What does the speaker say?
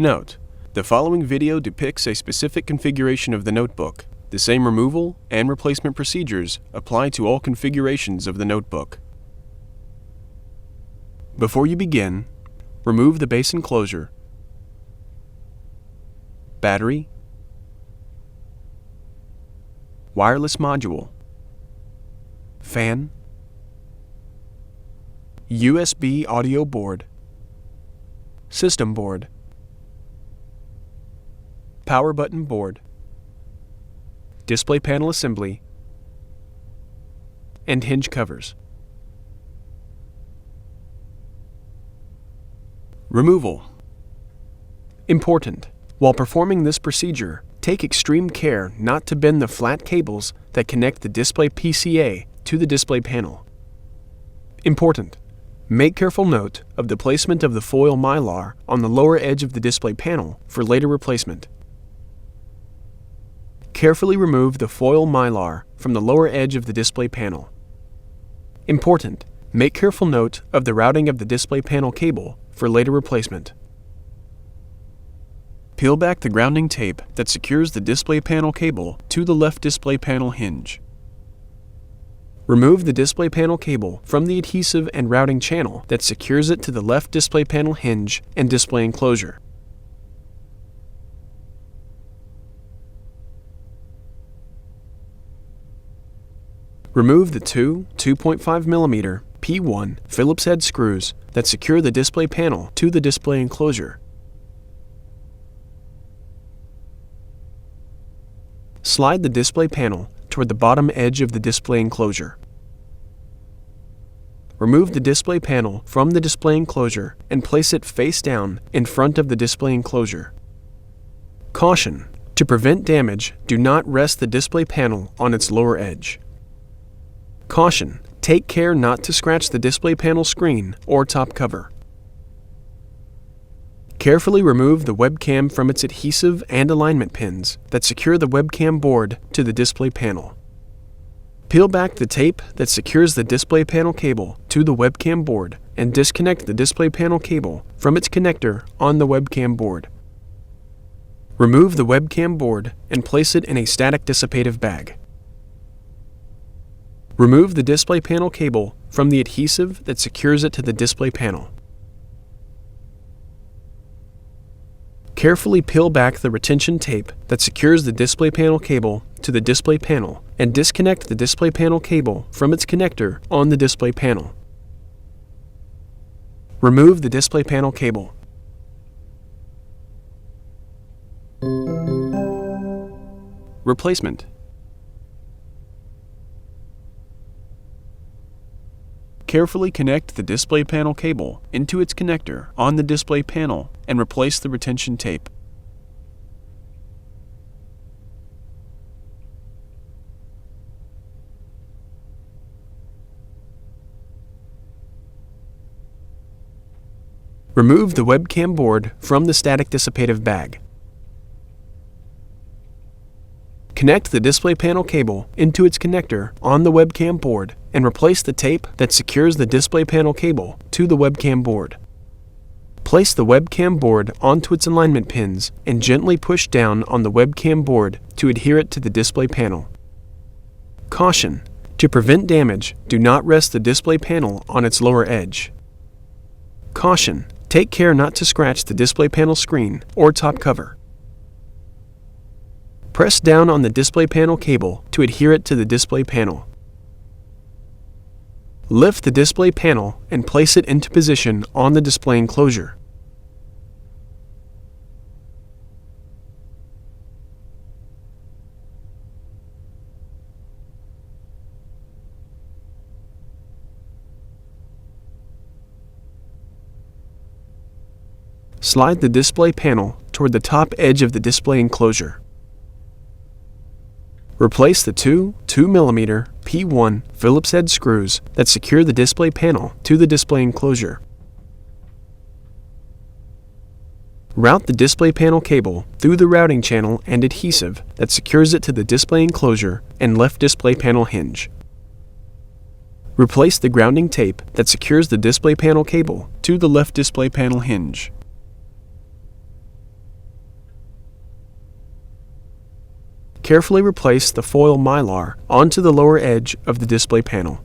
Note: the following video depicts a specific configuration of the notebook. The same removal and replacement procedures apply to all configurations of the notebook. Before you begin, remove the base enclosure, battery, wireless module, fan, USB audio board, system board, power button board, display panel assembly, and hinge covers. Removal. Important. While performing this procedure, take extreme care not to bend the flat cables that connect the display PCA to the display panel. Important. Make careful note of the placement of the foil mylar on the lower edge of the display panel for later replacement. Carefully remove the foil mylar from the lower edge of the display panel. Important. Make careful note of the routing of the display panel cable for later replacement. Peel back the grounding tape that secures the display panel cable to the left display panel hinge. Remove the display panel cable from the adhesive and routing channel that secures it to the left display panel hinge and display enclosure. Remove the two 2.5mm P1 Phillips head screws that secure the display panel to the display enclosure. Slide the display panel toward the bottom edge of the display enclosure. Remove the display panel from the display enclosure and place it face down in front of the display enclosure. Caution: to prevent damage, do not rest the display panel on its lower edge. Caution: take care not to scratch the display panel screen or top cover. Carefully remove the webcam from its adhesive and alignment pins that secure the webcam board to the display panel. Peel back the tape that secures the display panel cable to the webcam board and disconnect the display panel cable from its connector on the webcam board. Remove the webcam board and place it in a static dissipative bag. Remove the display panel cable from the adhesive that secures it to the display panel. Carefully peel back the retention tape that secures the display panel cable to the display panel and disconnect the display panel cable from its connector on the display panel. Remove the display panel cable. Replacement. Carefully connect the display panel cable into its connector on the display panel and replace the retention tape. Remove the webcam board from the static dissipative bag. Connect the display panel cable into its connector on the webcam board and replace the tape that secures the display panel cable to the webcam board. Place the webcam board onto its alignment pins and gently push down on the webcam board to adhere it to the display panel. Caution: to prevent damage, do not rest the display panel on its lower edge. Caution: take care not to scratch the display panel screen or top cover. Press down on the display panel cable to adhere it to the display panel. Lift the display panel and place it into position on the display enclosure. Slide the display panel toward the top edge of the display enclosure. Replace the two 2mm P1 Phillips head screws that secure the display panel to the display enclosure. Route the display panel cable through the routing channel and adhesive that secures it to the display enclosure and left display panel hinge. Replace the grounding tape that secures the display panel cable to the left display panel hinge. Carefully replace the foil mylar onto the lower edge of the display panel.